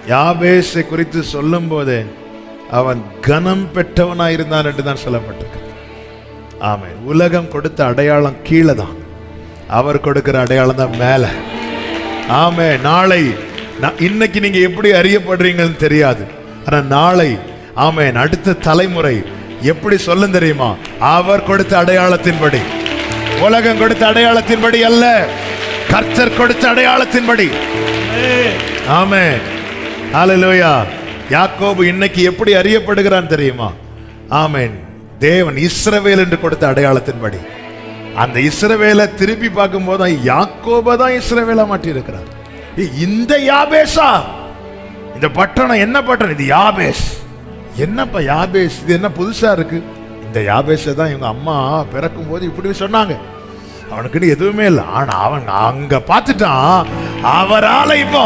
யாபேசை குறித்து சொல்லும் போதே அவன் கனம் பெற்றவனாயிருந்தான் என்று தான் சொல்லப்பட்டிருக்கு. ஆமென். உலகம் கொடுத்த அடையாளம் கீழே தான், அவர் கொடுக்கிற அடையாளம் தான் மேல. ஆமென். நாளை இன்னைக்கு நீங்க எப்படி அறியப்படுறீங்கன்னு தெரியாது, ஆனா நாளை ஆமென் அடுத்த தலைமுறை எப்படி சொல்லும் தெரியுமா? அவர் கொடுத்த அடையாளத்தின்படி, உலகம் கொடுத்த அடையாளத்தின்படி அல்ல, கர்த்தர் கொடுத்த அடையாளத்தின்படி. ஆமென். ஹல்லேலூயா. யாக்கோபு இன்னைக்கு எப்படி அறியப்படுகிறான் தெரியுமா? ஆமென். தேவன் இஸ்ரவேல் என்று கொடுத்த அடையாளத்தின்படி. அந்த இஸ்ரவேலை திருப்பி பார்க்கும் போது யாக்கோபை தான் இஸ்ரவேலா மாற்றி இருக்கிறார். இந்த யாபேஷா, இந்த பட்டணம் என்ன பட்டணம்? இது யாபேஷ். என்னப்பா யாபேஷ், இது என்ன புதுசா இருக்கு? இந்த யாபேஷை தான் இவங்க அம்மா பிறக்கும் போது இப்படி சொன்னாங்க. அவனுக்கு எதுவுமே இல்லை, ஆனா அவன் அங்க பார்த்துட்டான், அவரால் இப்போ